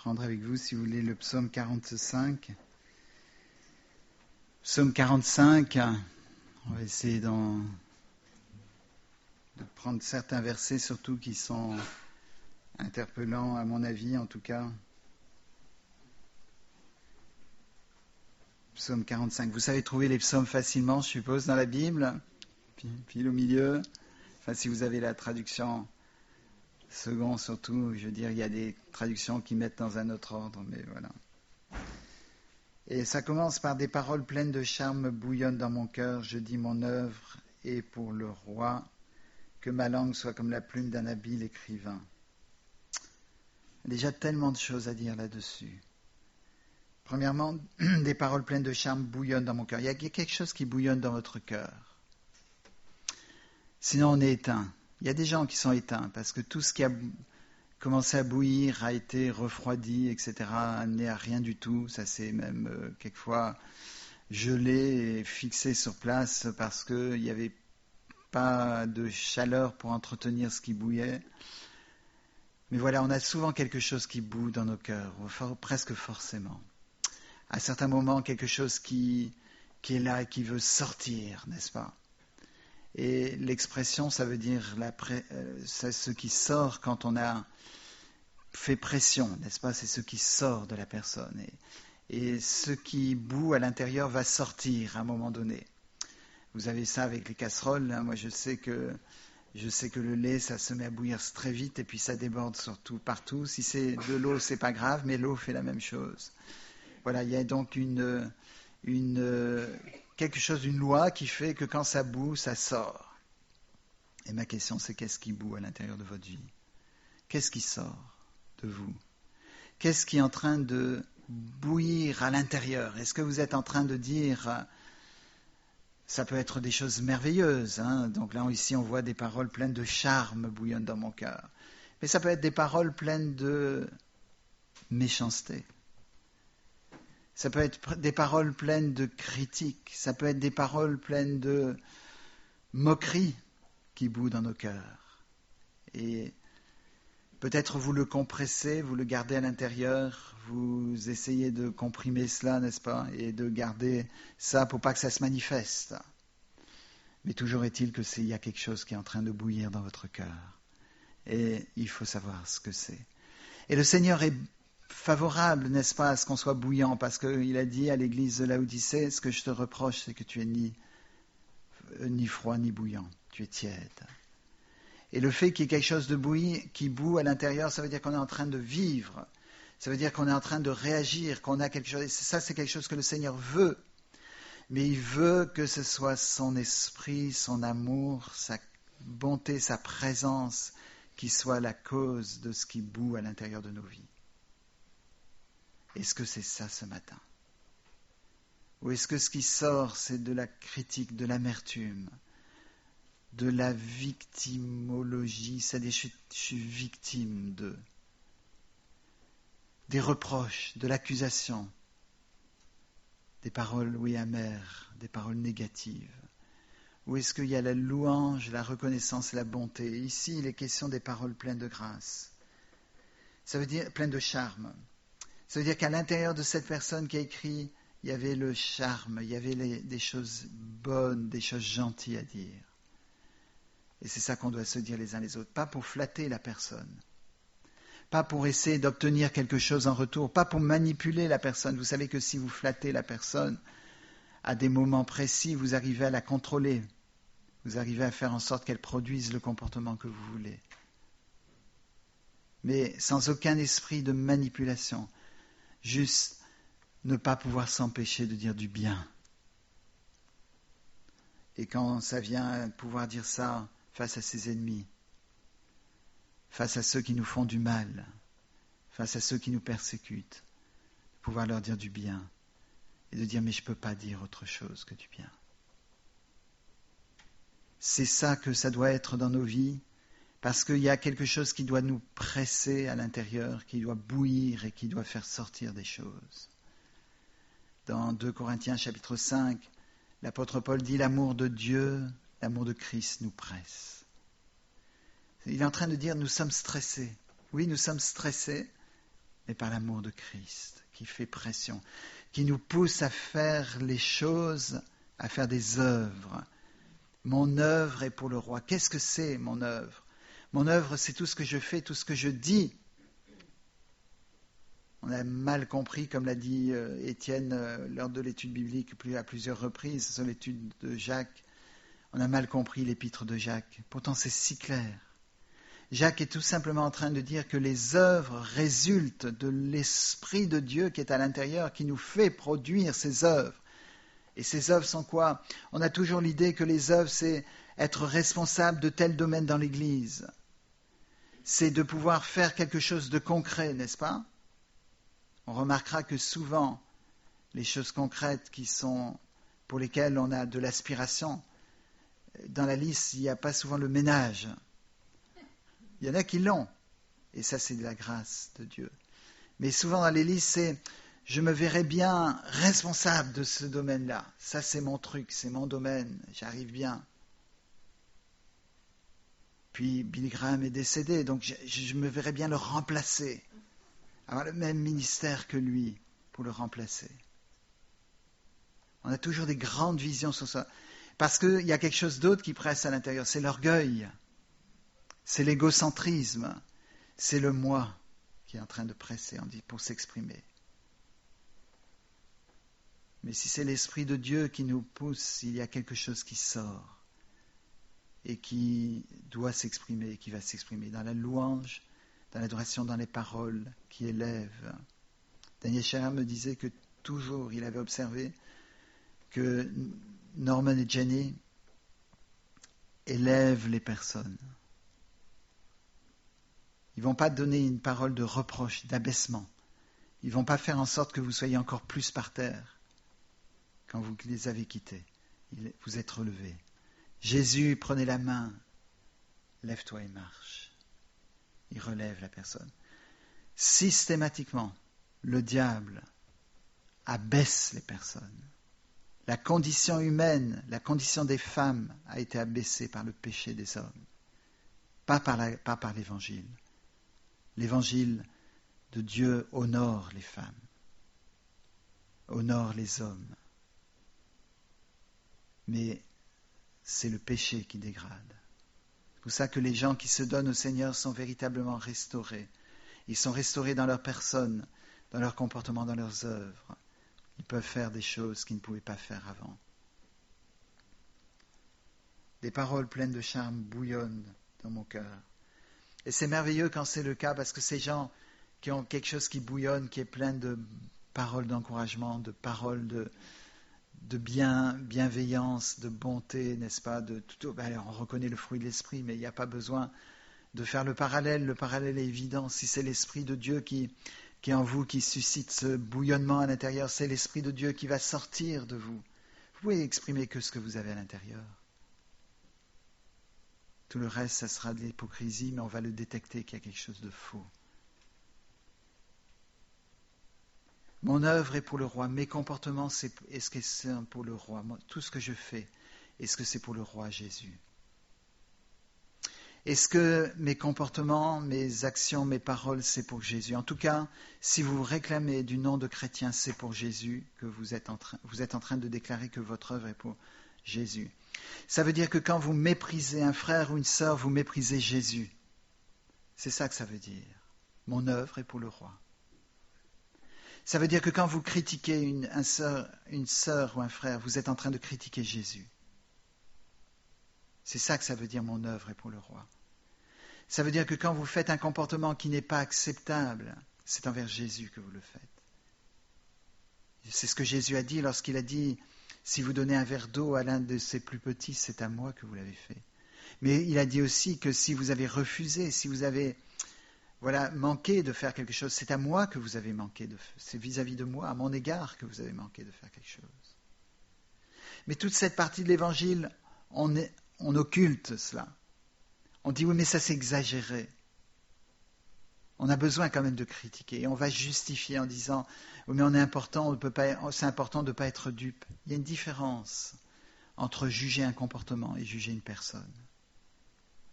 prendre avec vous, si vous voulez, le psaume 45. Psaume 45, on va essayer de prendre certains versets, surtout qui sont interpellants, à mon avis, en tout cas. Psaume 45. Vous savez trouver les psaumes facilement, je suppose, dans la Bible, puis au milieu. Enfin, si vous avez la traduction second, surtout, je veux dire, il y a des traductions qui mettent dans un autre ordre, mais voilà. Et ça commence par des paroles pleines de charme bouillonnent dans mon cœur. Je dis mon œuvre est pour le roi, que ma langue soit comme la plume d'un habile écrivain. Il y a déjà tellement de choses à dire là-dessus. Premièrement, des paroles pleines de charme bouillonnent dans mon cœur. Il y a quelque chose qui bouillonne dans votre cœur. Sinon, on est éteint. Il y a des gens qui sont éteints parce que tout ce qui a commencé à bouillir a été refroidi, etc., amené à rien du tout. Ça s'est même quelquefois gelé et fixé sur place parce qu'il n'y avait pas de chaleur pour entretenir ce qui bouillait. Mais voilà, on a souvent quelque chose qui bout dans nos cœurs, presque forcément. À certains moments, quelque chose qui est là et qui veut sortir, n'est-ce pas ? Et l'expression, ça veut dire c'est ce qui sort quand on a fait pression, n'est-ce pas ? C'est ce qui sort de la personne. Et ce qui bout à l'intérieur va sortir à un moment donné. Vous avez ça avec les casseroles. Hein. Moi, je sais que le lait, ça se met à bouillir très vite et puis ça déborde surtout partout. Si c'est de l'eau, c'est pas grave, mais l'eau fait la même chose. Voilà, il y a donc quelque chose, une loi qui fait que quand ça bout, ça sort. Et ma question, c'est qu'est-ce qui bout à l'intérieur de votre vie ? Qu'est-ce qui sort de vous ? Qu'est-ce qui est en train de bouillir à l'intérieur ? Est-ce que vous êtes en train de dire, ça peut être des choses merveilleuses, hein ? Donc là, ici, on voit des paroles pleines de charme bouillonnent dans mon cœur. Mais ça peut être des paroles pleines de méchanceté. Ça peut être des paroles pleines de critiques, ça peut être des paroles pleines de moquerie qui bouent dans nos cœurs. Et peut-être vous le compressez, vous le gardez à l'intérieur, vous essayez de comprimer cela, n'est-ce pas, et de garder ça pour pas que ça se manifeste. Mais toujours est-il qu'il y a quelque chose qui est en train de bouillir dans votre cœur. Et il faut savoir ce que c'est. Et le Seigneur est favorable, n'est-ce pas, à ce qu'on soit bouillant, parce qu'il a dit à l'église de Laodicée, ce que je te reproche, c'est que tu es ni froid ni bouillant, tu es tiède. Et le fait qu'il y ait quelque chose de qui bout à l'intérieur, ça veut dire qu'on est en train de vivre, ça veut dire qu'on est en train de réagir, qu'on a quelque chose, et ça c'est quelque chose que le Seigneur veut, mais il veut que ce soit son esprit, son amour, sa bonté, sa présence, qui soit la cause de ce qui bout à l'intérieur de nos vies. Est-ce que c'est ça ce matin ? Ou est-ce que ce qui sort, c'est de la critique, de l'amertume, de la victimologie, c'est-à-dire je suis victime des reproches, de l'accusation, des paroles, oui, amères, des paroles négatives ? Ou est-ce qu'il y a la louange, la reconnaissance et la bonté ? Ici, il est question des paroles pleines de grâce. Ça veut dire pleines de charme. Ça veut dire qu'à l'intérieur de cette personne qui a écrit, il y avait le charme, il y avait des choses bonnes, des choses gentilles à dire. Et c'est ça qu'on doit se dire les uns les autres. Pas pour flatter la personne, pas pour essayer d'obtenir quelque chose en retour, pas pour manipuler la personne. Vous savez que si vous flattez la personne, à des moments précis, vous arrivez à la contrôler. Vous arrivez à faire en sorte qu'elle produise le comportement que vous voulez. Mais sans aucun esprit de manipulation. Juste ne pas pouvoir s'empêcher de dire du bien. Et quand ça vient pouvoir dire ça face à ses ennemis, face à ceux qui nous font du mal, face à ceux qui nous persécutent, pouvoir leur dire du bien et de dire mais je ne peux pas dire autre chose que du bien. C'est ça que ça doit être dans nos vies, parce qu'il y a quelque chose qui doit nous presser à l'intérieur, qui doit bouillir et qui doit faire sortir des choses. Dans 2 Corinthiens chapitre 5, l'apôtre Paul dit « L'amour de Dieu, l'amour de Christ nous presse ». Il est en train de dire « Nous sommes stressés ». Oui, nous sommes stressés mais par l'amour de Christ, qui fait pression, qui nous pousse à faire les choses, à faire des œuvres. Mon œuvre est pour le roi. Qu'est-ce que c'est, mon œuvre? Mon œuvre, c'est tout ce que je fais, tout ce que je dis. On a mal compris, comme l'a dit Étienne lors de l'étude biblique à plusieurs reprises, sur l'étude de Jacques. On a mal compris l'épître de Jacques. Pourtant, c'est si clair. Jacques est tout simplement en train de dire que les œuvres résultent de l'Esprit de Dieu qui est à l'intérieur, qui nous fait produire ces œuvres. Et ces œuvres sont quoi? On a toujours l'idée que les œuvres, c'est être responsable de tel domaine dans l'Église. C'est de pouvoir faire quelque chose de concret, n'est-ce pas? On remarquera que souvent, les choses concrètes pour lesquelles on a de l'aspiration, dans la liste, il n'y a pas souvent le ménage. Il y en a qui l'ont, et ça c'est de la grâce de Dieu. Mais souvent dans les listes, c'est « je me verrais bien responsable de ce domaine-là. Ça c'est mon truc, c'est mon domaine, j'arrive bien. » Puis Billy Graham est décédé, donc je me verrais bien le remplacer. Avoir le même ministère que lui pour le remplacer. On a toujours des grandes visions sur ça. Parce qu'il y a quelque chose d'autre qui presse à l'intérieur, c'est l'orgueil, c'est l'égocentrisme, c'est le moi qui est en train de presser pour s'exprimer. Mais si c'est l'Esprit de Dieu qui nous pousse, il y a quelque chose qui sort et qui doit s'exprimer, qui va s'exprimer dans la louange, dans l'adoration, dans les paroles qui élèvent. Daniel Scherer me disait que toujours il avait observé que Norman et Jenny élèvent les personnes. Ils ne vont pas donner une parole de reproche, d'abaissement. Ils ne vont pas faire en sorte que vous soyez encore plus par terre quand vous les avez quittés. Vous êtes relevés. Jésus, prenez la main, lève-toi et marche. Il relève la personne. Systématiquement, le diable abaisse les personnes. La condition humaine, la condition des femmes a été abaissée par le péché des hommes, pas par l'Évangile. L'Évangile de Dieu honore les femmes, honore les hommes. Mais c'est le péché qui dégrade. C'est pour ça que les gens qui se donnent au Seigneur sont véritablement restaurés. Ils sont restaurés dans leur personne, dans leur comportement, dans leurs œuvres. Ils peuvent faire des choses qu'ils ne pouvaient pas faire avant. Des paroles pleines de charme bouillonnent dans mon cœur. Et c'est merveilleux quand c'est le cas, parce que ces gens qui ont quelque chose qui bouillonne, qui est plein de paroles d'encouragement, de paroles de bienveillance, de bonté, n'est-ce pas? On reconnaît le fruit de l'esprit, mais il n'y a pas besoin de faire le parallèle. Le parallèle est évident. Si c'est l'Esprit de Dieu qui est en vous, qui suscite ce bouillonnement à l'intérieur, c'est l'Esprit de Dieu qui va sortir de vous. Vous pouvez exprimer que ce que vous avez à l'intérieur. Tout le reste, ça sera de l'hypocrisie, mais on va le détecter qu'il y a quelque chose de faux. Mon œuvre est pour le roi. Mes comportements, est-ce que c'est pour le roi? Tout ce que je fais, est-ce que c'est pour le roi Jésus? Est-ce que mes comportements, mes actions, mes paroles, c'est pour Jésus? En tout cas, si vous réclamez du nom de chrétien, c'est pour Jésus que vous êtes en train de déclarer que votre œuvre est pour Jésus. Ça veut dire que quand vous méprisez un frère ou une sœur, vous méprisez Jésus. C'est ça que ça veut dire. Mon œuvre est pour le roi. Ça veut dire que quand vous critiquez une sœur ou un frère, vous êtes en train de critiquer Jésus. C'est ça que ça veut dire, mon œuvre est pour le roi. Ça veut dire que quand vous faites un comportement qui n'est pas acceptable, c'est envers Jésus que vous le faites. C'est ce que Jésus a dit lorsqu'il a dit, si vous donnez un verre d'eau à l'un de ses plus petits, c'est à moi que vous l'avez fait. Mais il a dit aussi que si vous avez refusé, si vous avez manqué de faire quelque chose, c'est à moi que vous avez manqué de faire. C'est vis-à-vis de moi, à mon égard, que vous avez manqué de faire quelque chose. Mais toute cette partie de l'Évangile, on occulte cela. On dit oui, mais ça c'est exagéré. On a besoin quand même de critiquer. Et on va justifier en disant oui, mais on est important, c'est important de ne pas être dupe. Il y a une différence entre juger un comportement et juger une personne.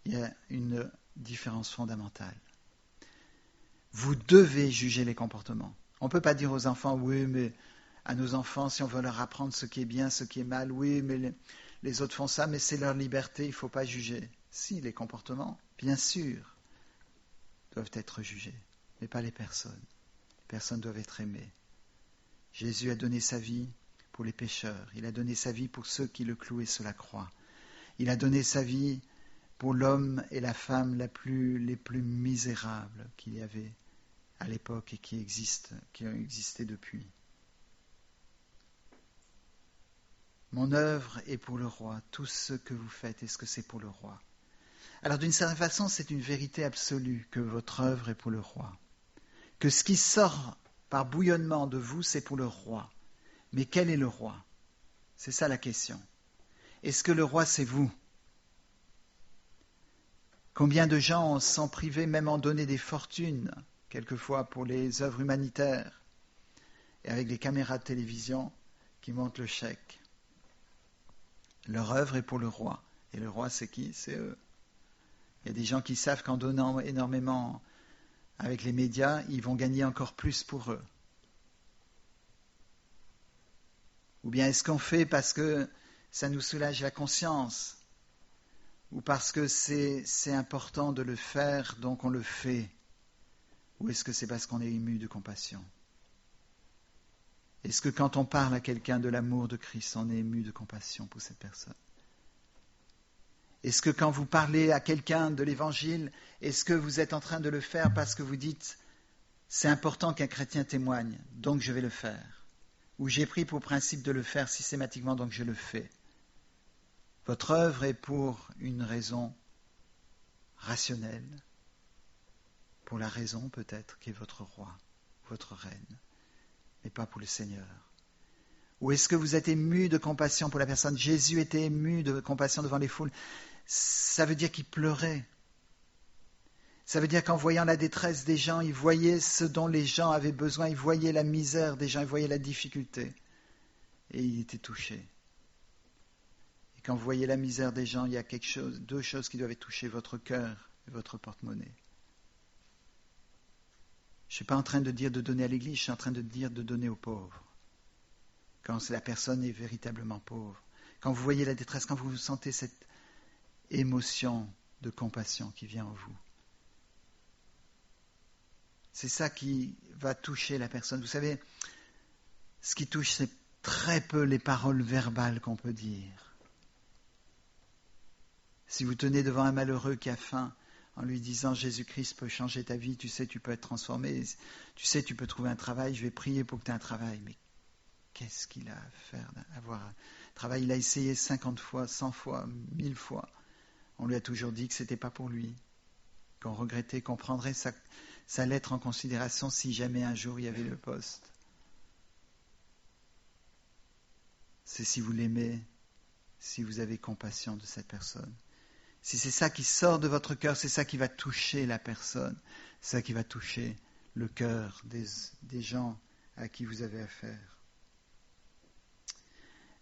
Il y a une différence fondamentale. Vous devez juger les comportements. On ne peut pas dire aux enfants, oui, mais à nos enfants, si on veut leur apprendre ce qui est bien, ce qui est mal, oui, mais les autres font ça, mais c'est leur liberté, il ne faut pas juger. Si, les comportements, bien sûr, doivent être jugés, mais pas les personnes. Les personnes doivent être aimées. Jésus a donné sa vie pour les pécheurs. Il a donné sa vie pour ceux qui le clouaient sur la croix. Il a donné sa vie pour l'homme et la femme les plus misérables qu'il y avait à l'époque et qui ont existé depuis. Mon œuvre est pour le roi. Tout ce que vous faites, est-ce que c'est pour le roi? Alors d'une certaine façon, c'est une vérité absolue que votre œuvre est pour le roi. Que ce qui sort par bouillonnement de vous, c'est pour le roi. Mais quel est le roi? C'est ça la question. Est-ce que le roi, c'est vous? Combien de gens s'en privés, même en donner des fortunes, quelquefois pour les œuvres humanitaires, et avec les caméras de télévision qui montrent le chèque. Leur œuvre est pour le roi. Et le roi, c'est qui? C'est eux. Il y a des gens qui savent qu'en donnant énormément avec les médias, ils vont gagner encore plus pour eux. Ou bien est-ce qu'on fait parce que ça nous soulage la conscience? Ou parce que c'est important de le faire, donc on le fait? Ou est-ce que c'est parce qu'on est ému de compassion? Est-ce que quand on parle à quelqu'un de l'amour de Christ, on est ému de compassion pour cette personne? Est-ce que quand vous parlez à quelqu'un de l'Évangile, est-ce que vous êtes en train de le faire parce que vous dites « c'est important qu'un chrétien témoigne, donc je vais le faire » ou « j'ai pris pour principe de le faire systématiquement, donc je le fais ». Votre œuvre est pour une raison rationnelle, pour la raison peut-être qui est votre roi, votre reine, mais pas pour le Seigneur. Ou est-ce que vous êtes ému de compassion pour la personne? Jésus était ému de compassion devant les foules. Ça veut dire qu'il pleurait. Ça veut dire qu'en voyant la détresse des gens, il voyait ce dont les gens avaient besoin, il voyait la misère des gens, il voyait la difficulté. Et il était touché. Et quand vous voyez la misère des gens, il y a deux choses qui doivent toucher votre cœur et votre porte-monnaie. Je ne suis pas en train de dire de donner à l'Église, je suis en train de dire de donner aux pauvres. Quand la personne est véritablement pauvre. Quand vous voyez la détresse, quand vous sentez cette émotion de compassion qui vient en vous. C'est ça qui va toucher la personne. Vous savez, ce qui touche, c'est très peu les paroles verbales qu'on peut dire. Si vous tenez devant un malheureux qui a faim, en lui disant « Jésus-Christ peut changer ta vie, tu sais, tu peux être transformé, tu sais, tu peux trouver un travail, je vais prier pour que tu aies un travail. » Mais qu'est-ce qu'il a à faire d'avoir un travail? Il a essayé 50 fois, 100 fois, 1000 fois. On lui a toujours dit que ce n'était pas pour lui, qu'on regrettait, qu'on prendrait sa lettre en considération si jamais un jour il y avait le poste. C'est si vous l'aimez, si vous avez compassion de cette personne. Si c'est ça qui sort de votre cœur, c'est ça qui va toucher la personne, c'est ça qui va toucher le cœur des gens à qui vous avez affaire.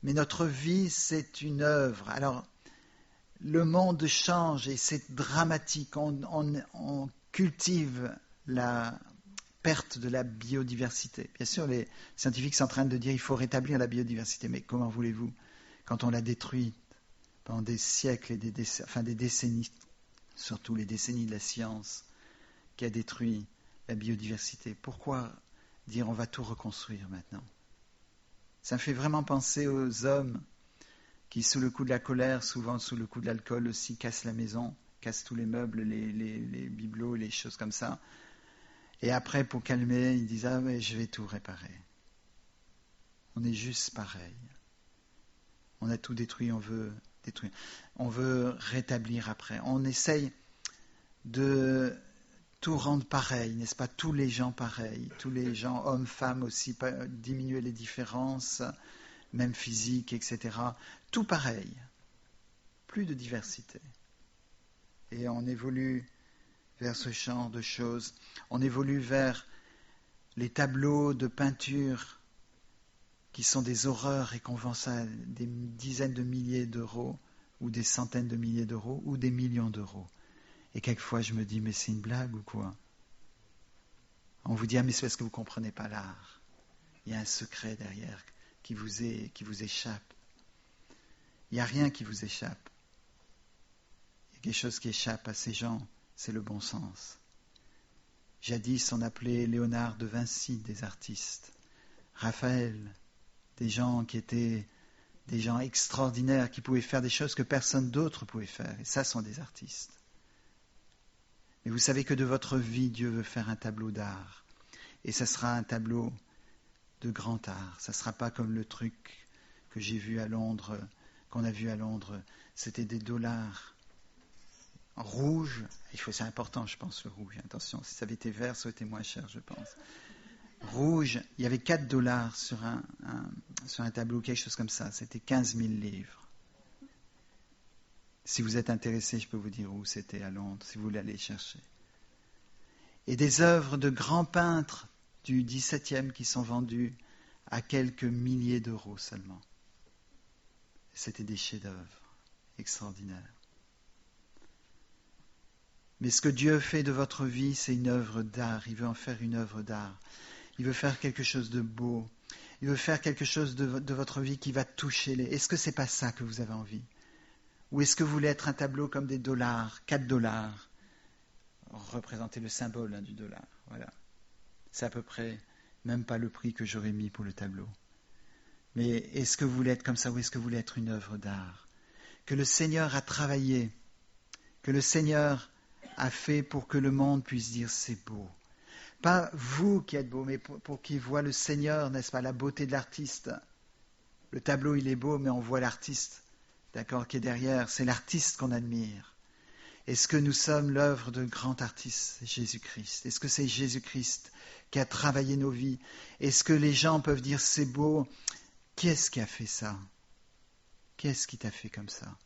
Mais notre vie, c'est une œuvre. Alors, le monde change et c'est dramatique. On cultive la perte de la biodiversité. Bien sûr, les scientifiques sont en train de dire qu'il faut rétablir la biodiversité, mais comment voulez-vous, quand on l'a détruite pendant des siècles et des décennies, surtout les décennies de la science, qui a détruit la biodiversité. Pourquoi dire on va tout reconstruire maintenant? Ça me fait vraiment penser aux hommes qui, sous le coup de la colère, souvent sous le coup de l'alcool aussi, cassent la maison, cassent tous les meubles, les bibelots, les choses comme ça. Et après, pour calmer, ils disent « Ah, mais je vais tout réparer. » On est juste pareil. On a tout détruit, on veut détruire. On veut rétablir après. On essaye de tout rendre pareil, n'est-ce pas? Tous les gens pareils, tous les gens, hommes, femmes aussi, diminuer les différences, même physiques, etc. Tout pareil. Plus de diversité. Et on évolue vers ce genre de choses. On évolue vers les tableaux de peinture qui sont des horreurs et qu'on vend ça à des dizaines de milliers d'euros ou des centaines de milliers d'euros ou des millions d'euros. Et quelquefois je me dis mais c'est une blague ou quoi? On vous dit, ah mais c'est parce que vous ne comprenez pas l'art. Il y a un secret derrière qui vous échappe. Il n'y a rien qui vous échappe. Il y a quelque chose qui échappe à ces gens, c'est le bon sens. Jadis, on appelait Léonard de Vinci des artistes. Raphaël, des gens qui étaient des gens extraordinaires, qui pouvaient faire des choses que personne d'autre pouvait faire. Et ça sont des artistes. Mais vous savez que de votre vie, Dieu veut faire un tableau d'art. Et ça sera un tableau de grand art. Ça ne sera pas comme le truc que j'ai vu à Londres, qu'on a vu à Londres. C'était des dollars rouges. C'est important, je pense, le rouge. Attention, si ça avait été vert, ça aurait été moins cher, je pense. Rouge, il y avait 4 dollars sur un tableau, quelque chose comme ça. C'était 15 000 livres. Si vous êtes intéressé, je peux vous dire où c'était à Londres, si vous voulez aller chercher. Et des œuvres de grands peintres du XVIIe qui sont vendues à quelques milliers d'euros seulement. C'était des chefs-d'œuvre extraordinaires. Mais ce que Dieu fait de votre vie, c'est une œuvre d'art. Il veut en faire une œuvre d'art. Il veut faire quelque chose de beau. Il veut faire quelque chose de votre vie qui va toucher les... Est-ce que ce n'est pas ça que vous avez envie? Ou est-ce que vous voulez être un tableau comme des dollars, 4 dollars, représenter le symbole du dollar? Voilà. C'est à peu près même pas le prix que j'aurais mis pour le tableau. Mais est-ce que vous voulez être comme ça ou est-ce que vous voulez être une œuvre d'art? Que le Seigneur a travaillé, que le Seigneur a fait pour que le monde puisse dire c'est beau. Pas vous qui êtes beau, mais pour qu'il voit le Seigneur, n'est-ce pas, la beauté de l'artiste. Le tableau, il est beau, mais on voit l'artiste, d'accord, qui est derrière. C'est l'artiste qu'on admire. Est-ce que nous sommes l'œuvre de grand artiste, Jésus-Christ? Est-ce que c'est Jésus-Christ qui a travaillé nos vies? Est-ce que les gens peuvent dire c'est beau? Qui est-ce qui a fait ça? Qui est-ce qui t'a fait comme ça?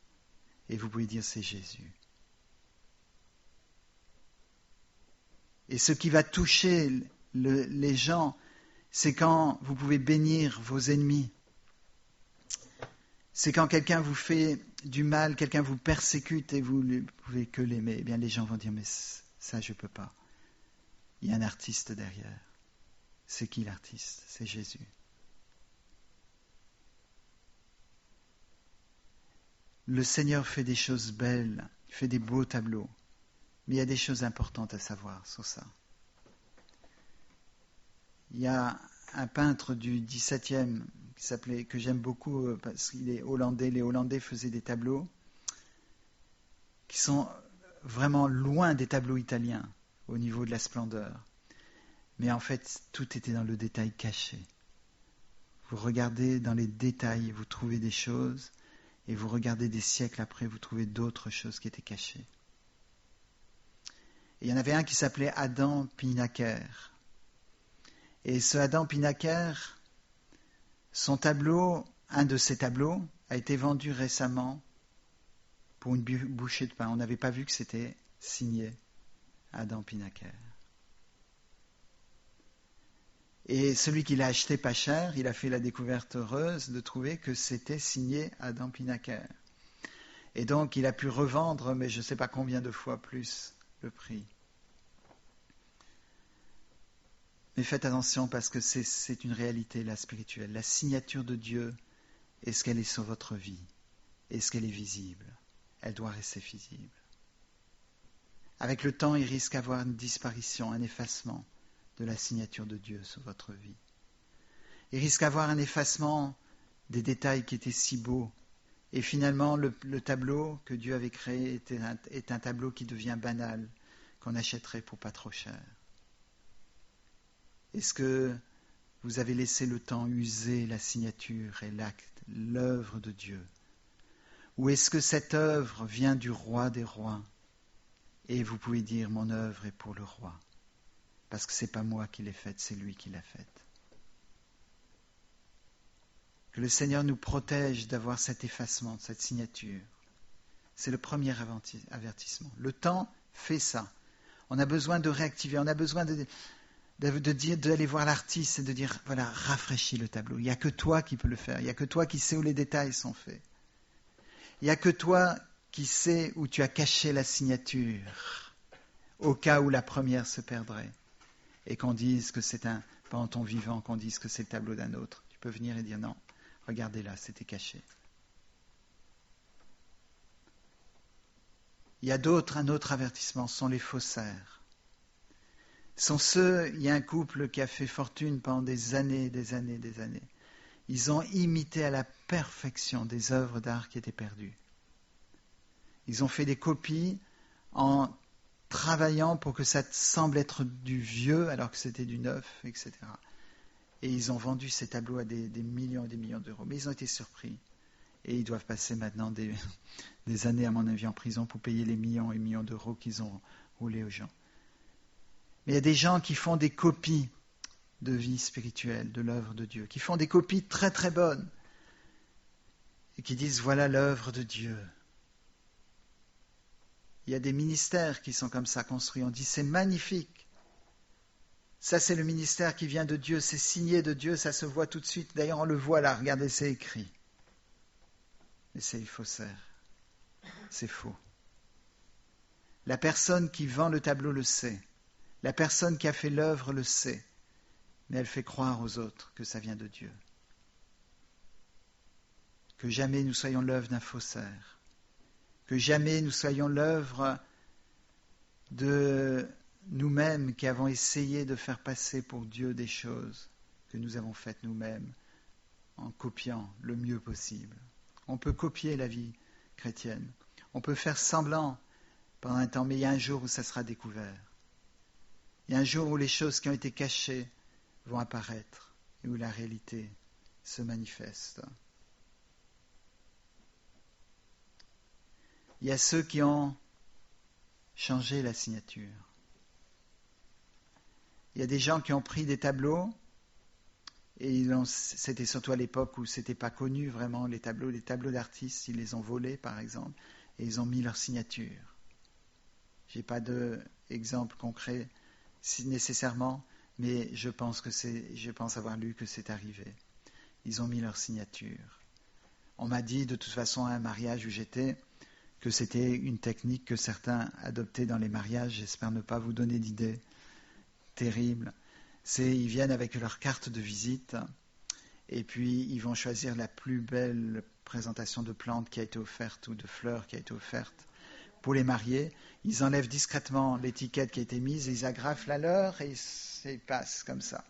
Et vous pouvez dire c'est Jésus. Et ce qui va toucher les gens, c'est quand vous pouvez bénir vos ennemis. C'est quand quelqu'un vous fait du mal, quelqu'un vous persécute et vous ne pouvez que l'aimer. Eh bien, les gens vont dire, mais ça, je ne peux pas. Il y a un artiste derrière. C'est qui l'artiste? C'est Jésus. Le Seigneur fait des choses belles, il fait des beaux tableaux. Mais il y a des choses importantes à savoir sur ça. Il y a un peintre du XVIIe que j'aime beaucoup parce qu'il est hollandais. Les Hollandais faisaient des tableaux qui sont vraiment loin des tableaux italiens au niveau de la splendeur. Mais en fait, tout était dans le détail caché. Vous regardez dans les détails, vous trouvez des choses, et vous regardez des siècles après, vous trouvez d'autres choses qui étaient cachées. Et il y en avait un qui s'appelait Adam Pinaker. Et ce Adam Pinaker, son tableau, un de ses tableaux, a été vendu récemment pour une bouchée de pain. On n'avait pas vu que c'était signé Adam Pinaker. Et celui qui l'a acheté pas cher, il a fait la découverte heureuse de trouver que c'était signé Adam Pinaker. Et donc il a pu revendre, mais je ne sais pas combien de fois plus le prix. Mais faites attention parce que c'est une réalité, la spirituelle. La signature de Dieu, est-ce qu'elle est sur votre vie? Est-ce qu'elle est visible? Elle doit rester visible. Avec le temps, il risque d'avoir une disparition, un effacement de la signature de Dieu sur votre vie. Il risque d'avoir un effacement des détails qui étaient si beaux. Et finalement, le tableau que Dieu avait créé est un tableau qui devient banal, qu'on achèterait pour pas trop cher. Est-ce que vous avez laissé le temps user la signature et l'acte, l'œuvre de Dieu? Ou est-ce que cette œuvre vient du roi des rois? Et vous pouvez dire, mon œuvre est pour le roi. Parce que ce n'est pas moi qui l'ai faite, c'est lui qui l'a faite. Que le Seigneur nous protège d'avoir cet effacement, cette signature. C'est le premier avertissement. Le temps fait ça. On a besoin de réactiver, on a besoin d'aller voir l'artiste et de dire, voilà, rafraîchis le tableau. Il n'y a que toi qui peux le faire. Il n'y a que toi qui sais où les détails sont faits. Il n'y a que toi qui sais où tu as caché la signature, au cas où la première se perdrait. et qu'on dise que c'est pendant ton vivant, qu'on dise que c'est le tableau d'un autre. Tu peux venir et dire non, regardez là, c'était caché. Il y a un autre avertissement, ce sont les faussaires. Il y a un couple qui a fait fortune pendant des années. Ils ont imité à la perfection des œuvres d'art qui étaient perdues. Ils ont fait des copies en travaillant pour que ça semble être du vieux alors que c'était du neuf, etc. Et ils ont vendu ces tableaux à des millions et des millions d'euros. Mais ils ont été surpris. Et ils doivent passer maintenant des années, à mon avis, en prison pour payer les millions et millions d'euros qu'ils ont roulés aux gens. Mais il y a des gens qui font des copies de vie spirituelle, de l'œuvre de Dieu, qui font des copies très très bonnes et qui disent voilà l'œuvre de Dieu. Il y a des ministères qui sont comme ça construits. On dit c'est magnifique. Ça c'est le ministère qui vient de Dieu, c'est signé de Dieu, ça se voit tout de suite. D'ailleurs on le voit là, regardez, c'est écrit. Mais c'est les faussaires. C'est faux. La personne qui vend le tableau le sait. La personne qui a fait l'œuvre le sait. Mais elle fait croire aux autres que ça vient de Dieu. Que jamais nous soyons l'œuvre d'un faussaire. Que jamais nous soyons l'œuvre de nous-mêmes qui avons essayé de faire passer pour Dieu des choses que nous avons faites nous-mêmes en copiant le mieux possible. On peut copier la vie chrétienne. On peut faire semblant pendant un temps, mais il y a un jour où ça sera découvert. Il y a un jour où les choses qui ont été cachées vont apparaître et où la réalité se manifeste. Il y a ceux qui ont changé la signature. Il y a des gens qui ont pris des tableaux, et c'était surtout à l'époque où ce n'était pas connu vraiment, les tableaux d'artistes, ils les ont volés par exemple, et ils ont mis leur signature. Je n'ai pas d'exemple concret nécessairement, mais je pense avoir lu que c'est arrivé. Ils ont mis leur signature. On m'a dit de toute façon à un mariage où j'étais que c'était une technique que certains adoptaient dans les mariages. J'espère ne pas vous donner d'idées terribles. Ils viennent avec leur carte de visite et puis ils vont choisir la plus belle présentation de plantes qui a été offerte ou de fleurs qui a été offerte pour les mariés. Ils enlèvent discrètement l'étiquette qui a été mise, ils agrafent la leur et ils passent comme ça.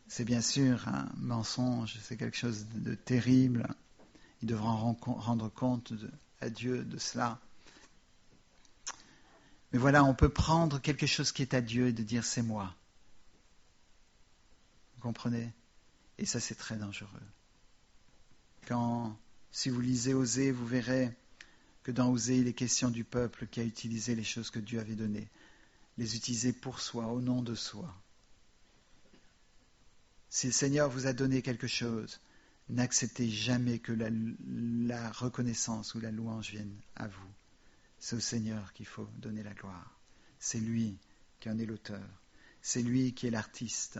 C'est bien sûr un mensonge, c'est quelque chose de terrible. Ils devront rendre compte à Dieu de cela. Mais voilà, on peut prendre quelque chose qui est à Dieu et de dire c'est moi. Vous comprenez ? Et ça c'est très dangereux. Si vous lisez Osée, vous verrez que dans Osée, il est question du peuple qui a utilisé les choses que Dieu avait données, les utiliser pour soi, au nom de soi. Si le Seigneur vous a donné quelque chose, n'acceptez jamais que la reconnaissance ou la louange vienne à vous. C'est au Seigneur qu'il faut donner la gloire. C'est lui qui en est l'auteur. C'est lui qui est l'artiste,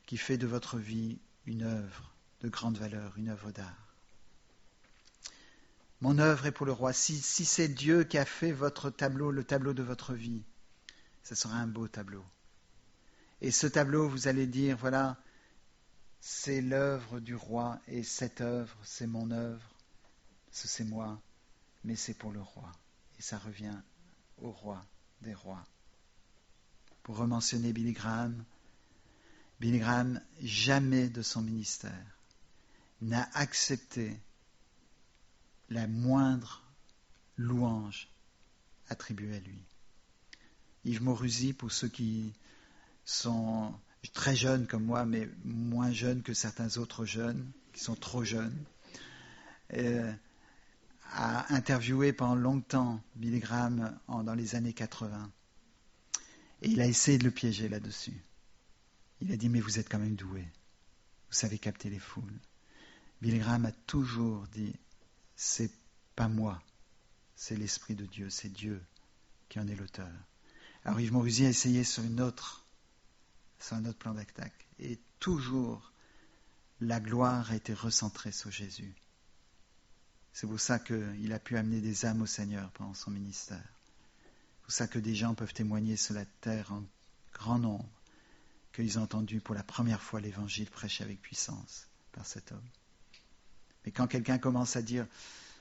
qui fait de votre vie une œuvre de grande valeur, une œuvre d'art. Mon œuvre est pour le roi. Si c'est Dieu qui a fait votre tableau, le tableau de votre vie, ce sera un beau tableau. Et ce tableau, vous allez dire, voilà, c'est l'œuvre du roi, et cette œuvre, c'est mon œuvre, c'est moi, mais c'est pour le roi. Et ça revient au roi des rois. Pour rementionner Billy Graham, jamais de son ministère, n'a accepté la moindre louange attribuée à lui. Yves Maurusi, pour ceux qui sont très jeunes comme moi, mais moins jeunes que certains autres jeunes, qui sont trop jeunes, a interviewé pendant longtemps Billy Graham dans les années 80. Et il a essayé de le piéger là-dessus. Il a dit, mais vous êtes quand même doué. Vous savez capter les foules. Billy Graham a toujours dit, c'est pas moi, c'est l'Esprit de Dieu, c'est Dieu qui en est l'auteur. Alors Yves Maurusi a essayé sur un autre plan d'attaque. Et toujours, la gloire a été recentrée sur Jésus. C'est pour ça qu'il a pu amener des âmes au Seigneur pendant son ministère. C'est pour ça que des gens peuvent témoigner sur la terre en grand nombre qu'ils ont entendu pour la première fois l'évangile prêché avec puissance par cet homme. Mais quand quelqu'un commence à dire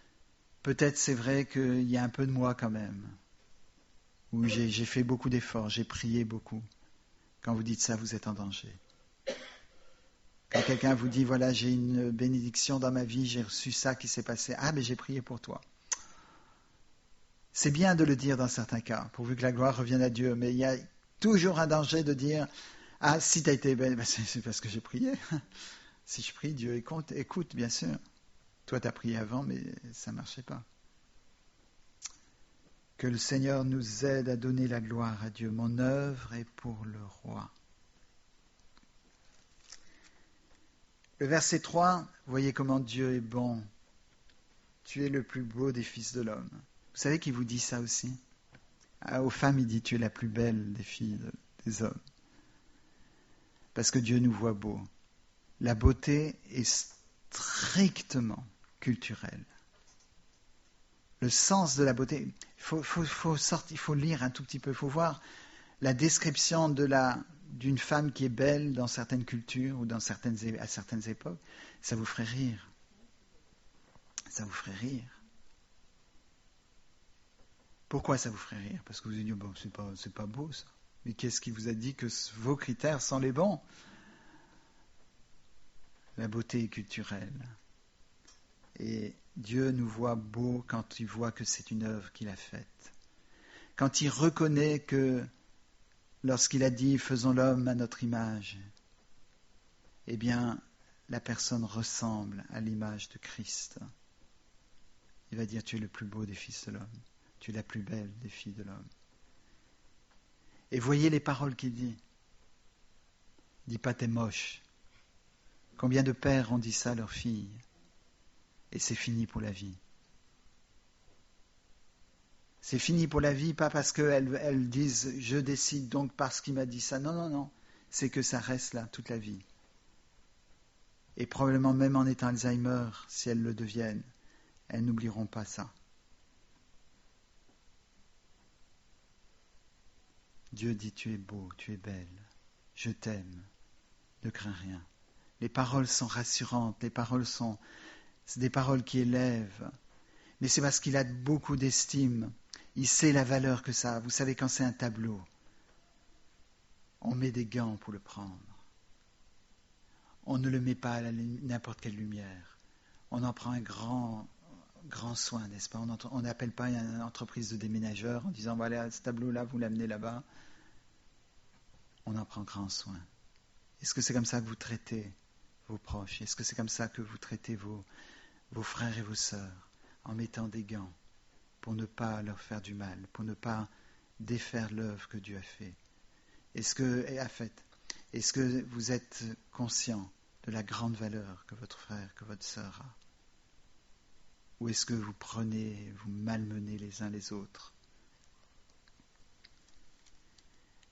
« peut-être c'est vrai qu'il y a un peu de moi quand même », ou « j'ai fait beaucoup d'efforts, j'ai prié beaucoup », quand vous dites ça, vous êtes en danger. Quand quelqu'un vous dit « voilà, j'ai une bénédiction dans ma vie, j'ai reçu ça qui s'est passé, ah mais j'ai prié pour toi ». C'est bien de le dire dans certains cas, pourvu que la gloire revienne à Dieu, mais il y a toujours un danger de dire « ah, si tu as été béni, c'est parce que j'ai prié. Si je prie, Dieu écoute, bien sûr. Toi, tu as prié avant, mais ça ne marchait pas. » Que le Seigneur nous aide à donner la gloire à Dieu. Mon œuvre est pour le roi. Le verset 3, vous voyez comment Dieu est bon. Tu es le plus beau des fils de l'homme. Vous savez qu'il vous dit ça aussi? Aux femmes, il dit tu es la plus belle des filles des hommes. Parce que Dieu nous voit beaux. La beauté est strictement culturelle. Le sens de la beauté, il faut lire un tout petit peu, il faut voir la description d'une femme qui est belle dans certaines cultures ou à certaines époques. Ça vous ferait rire. Ça vous ferait rire. Pourquoi ça vous ferait rire? Parce que vous allez dire, bon, c'est pas beau ça. Mais qu'est-ce qui vous a dit que vos critères sont les bons? La beauté est culturelle. Et Dieu nous voit beaux quand il voit que c'est une œuvre qu'il a faite. Quand il reconnaît que lorsqu'il a dit « faisons l'homme à notre image », eh bien, la personne ressemble à l'image de Christ. Il va dire « tu es le plus beau des fils de l'homme, tu es la plus belle des filles de l'homme ». Et voyez les paroles qu'il dit. Il dit pas « t'es moche ». Combien de pères ont dit ça à leurs filles? Et c'est fini pour la vie. C'est fini pour la vie, pas parce qu'elles disent « je décide donc parce qu'il m'a dit ça ». Non, non, non. C'est que ça reste là toute la vie. Et probablement même en étant Alzheimer, si elles le deviennent, elles n'oublieront pas ça. Dieu dit « tu es beau, tu es belle, je t'aime, ne crains rien ». Les paroles sont rassurantes, c'est des paroles qui élèvent. Mais c'est parce qu'il a beaucoup d'estime. Il sait la valeur que ça a. Vous savez, quand c'est un tableau, on met des gants pour le prendre. On ne le met pas à n'importe quelle lumière. On en prend un grand soin, n'est-ce pas? On n'appelle pas une entreprise de déménageurs en disant, voilà, ce tableau-là, vous l'amenez là-bas. On en prend grand soin. Est-ce que c'est comme ça que vous traitez vos proches? Est-ce que c'est comme ça que vous traitez vos frères et vos sœurs, en mettant des gants pour ne pas leur faire du mal, pour ne pas défaire l'œuvre que Dieu a fait? Est-ce que vous êtes conscient de la grande valeur que votre frère, que votre sœur a? Ou est-ce que vous malmenez les uns les autres?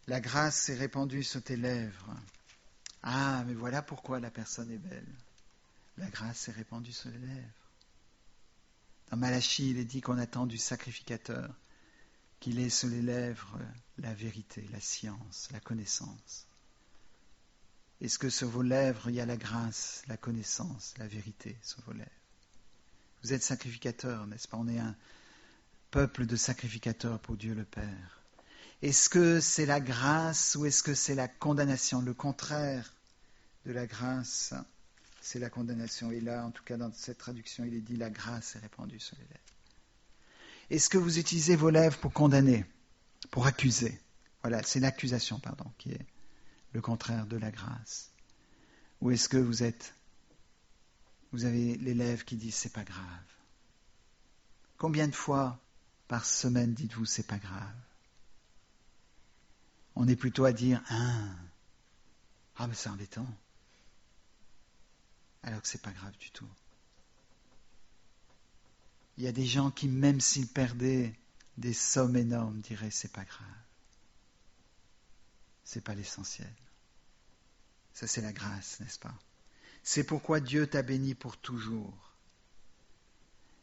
La grâce est répandue sur tes lèvres. Ah, mais voilà pourquoi la personne est belle. La grâce est répandue sur les lèvres. Dans Malachie, il est dit qu'on attend du sacrificateur qu'il ait sur les lèvres la vérité, la science, la connaissance. Est-ce que sur vos lèvres, il y a la grâce, la connaissance, la vérité sur vos lèvres? Vous êtes sacrificateur, n'est-ce pas? On est un peuple de sacrificateurs pour Dieu le Père. Est-ce que c'est la grâce ou est-ce que c'est la condamnation? Le contraire de la grâce, c'est la condamnation. Et là, en tout cas, dans cette traduction, il est dit « la grâce est répandue sur les lèvres ». Est-ce que vous utilisez vos lèvres pour condamner, pour accuser? Voilà, c'est l'accusation, qui est le contraire de la grâce. Ou est-ce que vous avez les lèvres qui disent « c'est pas grave ». Combien de fois par semaine dites-vous « c'est pas grave ». On est plutôt à dire « ah, mais c'est embêtant ». Alors que c'est pas grave du tout. Il y a des gens qui, même s'ils perdaient des sommes énormes, diraient c'est pas grave. C'est pas l'essentiel. Ça, c'est la grâce, n'est-ce pas? C'est pourquoi Dieu t'a béni pour toujours.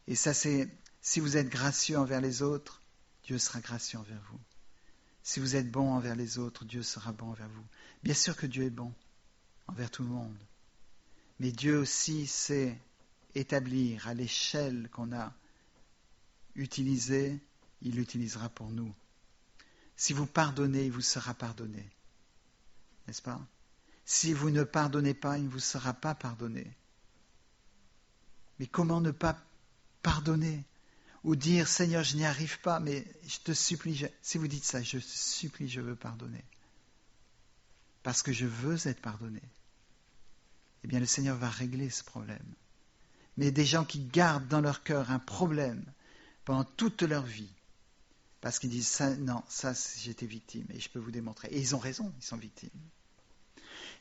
Et ça, c'est, si vous êtes gracieux envers les autres, Dieu sera gracieux envers vous. Si vous êtes bon envers les autres, Dieu sera bon envers vous. Bien sûr que Dieu est bon envers tout le monde. Mais Dieu aussi sait établir à l'échelle qu'on a utilisée, il l'utilisera pour nous. Si vous pardonnez, il vous sera pardonné. N'est-ce pas? Si vous ne pardonnez pas, il ne vous sera pas pardonné. Mais comment ne pas pardonner? Ou dire, Seigneur, je n'y arrive pas, mais je te supplie. Si vous dites ça, je te supplie, je veux pardonner. Parce que je veux être pardonné. Eh bien, le Seigneur va régler ce problème. Mais des gens qui gardent dans leur cœur un problème pendant toute leur vie, parce qu'ils disent, ça, non, ça, j'étais victime, et je peux vous démontrer. Et ils ont raison, ils sont victimes.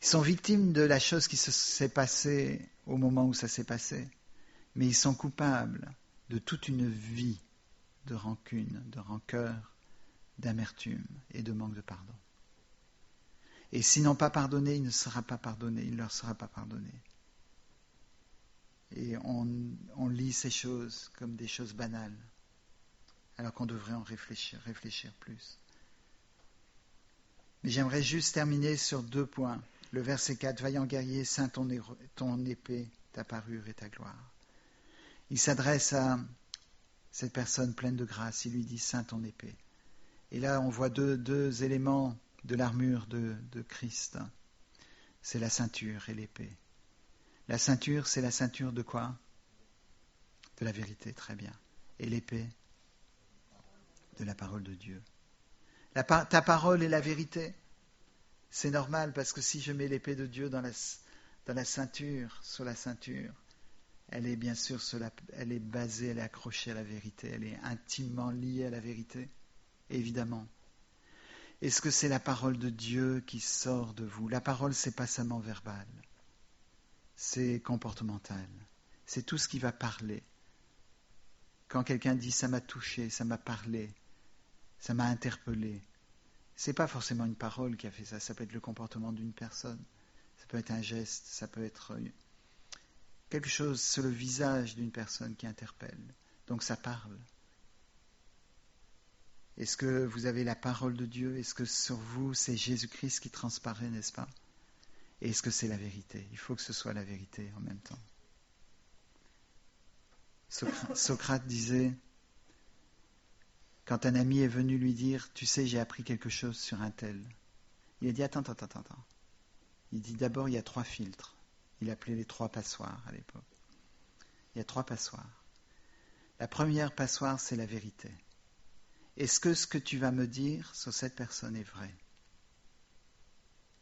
Ils sont victimes de la chose qui s'est passée au moment où ça s'est passé, mais ils sont coupables de toute une vie de rancune, de rancœur, d'amertume et de manque de pardon. Et s'ils n'ont pas pardonné, il ne sera pas pardonné, il ne leur sera pas pardonné. Et on lit ces choses comme des choses banales, alors qu'on devrait en réfléchir plus. Mais j'aimerais juste terminer sur 2 points. Le verset 4, « Vaillant guerrier, ceins ton épée, ta parure et ta gloire. » Il s'adresse à cette personne pleine de grâce, il lui dit, « Ceins ton épée. » Et là, on voit deux éléments de l'armure de Christ. C'est la ceinture et l'épée. La ceinture, c'est la ceinture de quoi? De la vérité, très bien. Et l'épée? De la parole de Dieu. Ta parole est la vérité. C'est normal, parce que si je mets l'épée de Dieu dans la ceinture, sur la ceinture, elle est bien sûr, elle est basée, elle est accrochée à la vérité, elle est intimement liée à la vérité, évidemment. Est-ce que c'est la parole de Dieu qui sort de vous? La parole, c'est pas seulement verbal, c'est comportemental. C'est tout ce qui va parler. Quand quelqu'un dit « ça m'a touché, ça m'a parlé, ça m'a interpellé », c'est pas forcément une parole qui a fait ça. Ça peut être le comportement d'une personne, ça peut être un geste, ça peut être quelque chose sur le visage d'une personne qui interpelle. Donc ça parle. Est-ce que vous avez la parole de Dieu? Est-ce que sur vous, c'est Jésus-Christ qui transparaît, n'est-ce pas? Et est-ce que c'est la vérité? Il faut que ce soit la vérité en même temps. Socrate disait, quand un ami est venu lui dire, « Tu sais, j'ai appris quelque chose sur un tel. » Il a dit, « Attends. » Il dit, d'abord, il y a 3 filtres. Il appelait les 3 passoires à l'époque. Il y a 3 passoires. La première passoire, c'est la vérité. Est-ce que ce que tu vas me dire sur cette personne est vrai?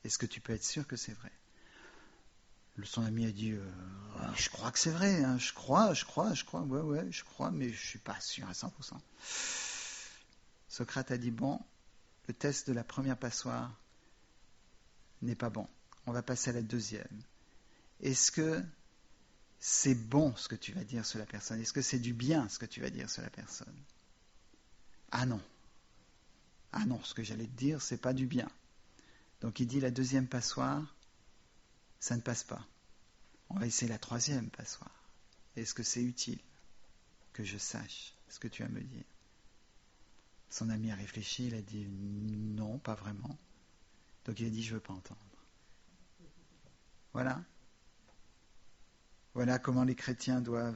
Est-ce que tu peux être sûr que c'est vrai? Son ami a dit, je crois que c'est vrai, hein. je crois, ouais, je crois, mais je ne suis pas sûr à 100%. Socrate a dit, bon, le test de la première passoire n'est pas bon. On va passer à la deuxième. Est-ce que c'est bon ce que tu vas dire sur la personne? Est-ce que c'est du bien ce que tu vas dire sur la personne? Ah non, ce que j'allais te dire, c'est pas du bien. Donc il dit la deuxième passoire, ça ne passe pas. On va essayer la troisième passoire. Est-ce que c'est utile que je sache ce que tu vas me dire? Son ami a réfléchi, il a dit non, pas vraiment. Donc il a dit je ne veux pas entendre. Voilà. Voilà comment les chrétiens doivent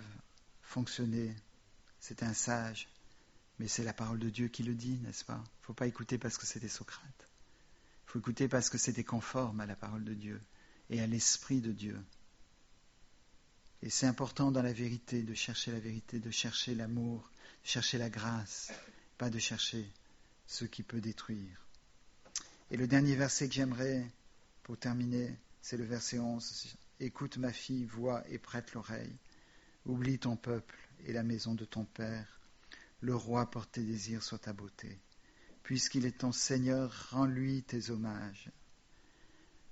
fonctionner. C'est un sage, mais c'est la parole de Dieu qui le dit, n'est-ce pas? Il ne faut pas écouter parce que c'était Socrate. Il faut écouter parce que c'était conforme à la parole de Dieu et à l'esprit de Dieu. Et c'est important dans la vérité, de chercher l'amour, de chercher la grâce, pas de chercher ce qui peut détruire. Et le dernier verset que j'aimerais, pour terminer, c'est le verset 11. « Écoute ma fille, vois et prête l'oreille. Oublie ton peuple et la maison de ton père. Le roi porte tes désirs sur ta beauté. Puisqu'il est ton Seigneur, rends-lui tes hommages. »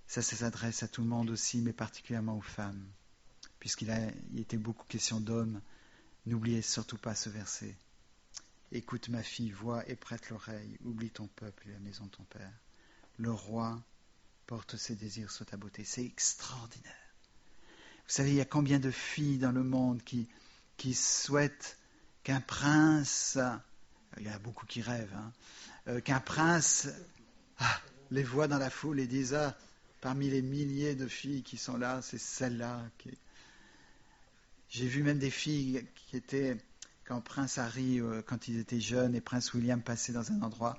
Ça s'adresse à tout le monde aussi, mais particulièrement aux femmes. Puisqu'il était beaucoup question d'hommes, n'oubliez surtout pas ce verset. « Écoute ma fille, vois et prête l'oreille. Oublie ton peuple et la maison de ton père. Le roi porte ses désirs sur ta beauté. » C'est extraordinaire. Vous savez, il y a combien de filles dans le monde qui souhaitent qu'un prince, il y en a beaucoup qui rêvent, qu'un prince les voit dans la foule et dise parmi les milliers de filles qui sont là, c'est celle-là qui... J'ai vu même des filles qui étaient, quand Prince Harry, quand ils étaient jeunes, et Prince William passaient dans un endroit,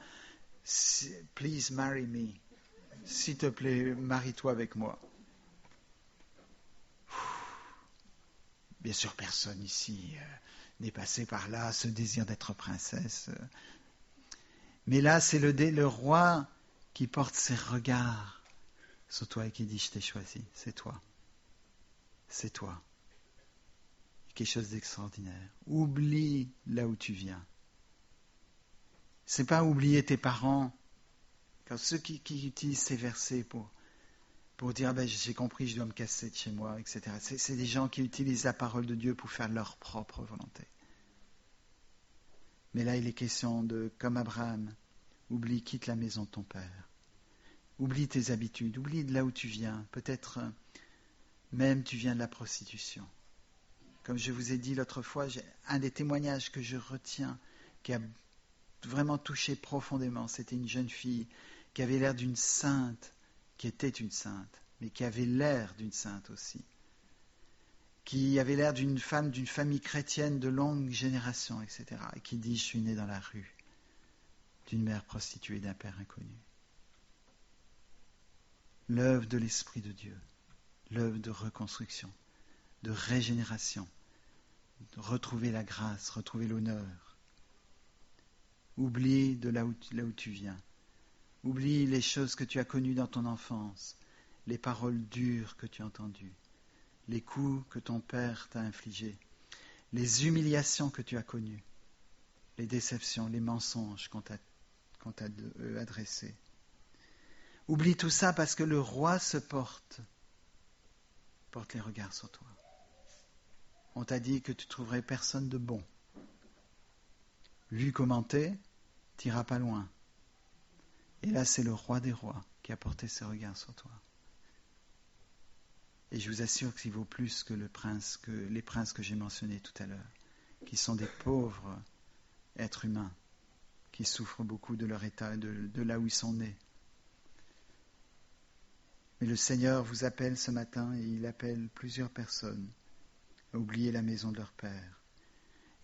please marry me, s'il te plaît, marie-toi avec moi. Bien sûr, personne ici n'est passé par là, ce désir d'être princesse. Mais là, c'est le roi qui porte ses regards sur toi et qui dit, je t'ai choisi, c'est toi. C'est toi. Quelque chose d'extraordinaire. Oublie là où tu viens. C'est pas oublier tes parents. Car ceux qui utilisent ces versets pour dire j'ai compris, je dois me casser de chez moi, etc. C'est des gens qui utilisent la parole de Dieu pour faire leur propre volonté. Mais là, il est question de, comme Abraham, oublie, quitte la maison de ton père. Oublie tes habitudes, oublie de là où tu viens. Peut-être même tu viens de la prostitution. Comme je vous ai dit l'autre fois, un des témoignages que je retiens, qui a vraiment touché profondément, c'était une jeune fille qui avait l'air d'une sainte, qui était une sainte, mais qui avait l'air d'une sainte aussi, qui avait l'air d'une femme d'une famille chrétienne de longue génération, etc., et qui dit, je suis né dans la rue, d'une mère prostituée, d'un père inconnu. L'œuvre de l'Esprit de Dieu, l'œuvre de reconstruction, de régénération, de retrouver la grâce, retrouver l'honneur. Oublie de là où tu viens. Oublie les choses que tu as connues dans ton enfance, les paroles dures que tu as entendues, les coups que ton père t'a infligés, les humiliations que tu as connues, les déceptions, les mensonges qu'on t'a adressés. Oublie tout ça parce que le roi se porte les regards sur toi. On t'a dit que tu trouverais personne de bon. Vu comment t'es, t'iras pas loin. Et là, c'est le roi des rois qui a porté ses regards sur toi. Et je vous assure qu'il vaut plus que les princes que j'ai mentionnés tout à l'heure, qui sont des pauvres êtres humains, qui souffrent beaucoup de leur état, de là où ils sont nés. Mais le Seigneur vous appelle ce matin, et il appelle plusieurs personnes à oublier la maison de leur père,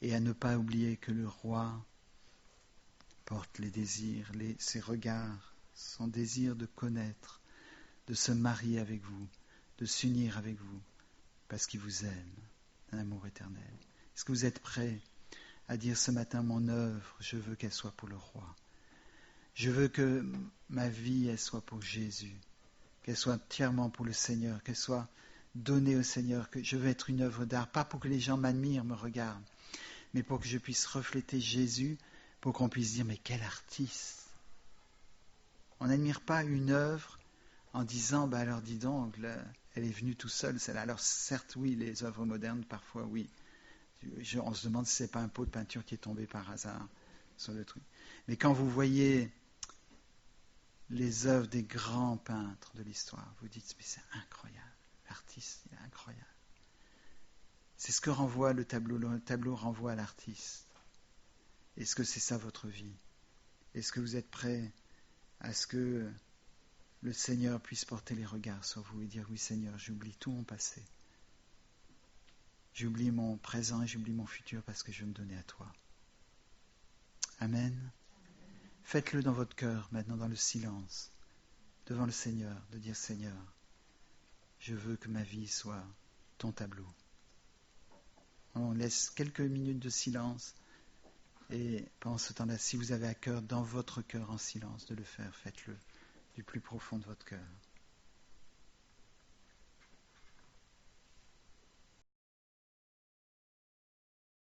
et à ne pas oublier que le roi porte les désirs, ses regards, son désir de connaître, de se marier avec vous, de s'unir avec vous, parce qu'il vous aime d'un amour éternel. Est-ce que vous êtes prêts à dire ce matin, mon œuvre, je veux qu'elle soit pour le roi. Je veux que ma vie, elle soit pour Jésus, qu'elle soit entièrement pour le Seigneur, qu'elle soit donnée au Seigneur, que je veux être une œuvre d'art, pas pour que les gens m'admirent, me regardent, mais pour que je puisse refléter Jésus, pour qu'on puisse dire, mais quel artiste! On n'admire pas une œuvre en disant, alors dis donc, là, elle est venue tout seule, celle-là. Alors certes, oui, les œuvres modernes, parfois, oui. On se demande si ce n'est pas un pot de peinture qui est tombé par hasard sur le truc. Mais quand vous voyez les œuvres des grands peintres de l'histoire, vous dites, mais c'est incroyable, l'artiste, il est incroyable. C'est ce que renvoie le tableau. Le tableau renvoie à l'artiste. Est-ce que c'est ça votre vie? Est-ce que vous êtes prêts à ce que le Seigneur puisse porter les regards sur vous et dire, oui Seigneur, j'oublie tout mon passé. J'oublie mon présent et j'oublie mon futur parce que je veux me donner à toi. Amen. Faites-le dans votre cœur, maintenant dans le silence, devant le Seigneur, de dire, Seigneur, je veux que ma vie soit ton tableau. On laisse quelques minutes de silence et pendant ce temps-là, si vous avez à cœur, dans votre cœur en silence, de le faire, faites-le du plus profond de votre cœur.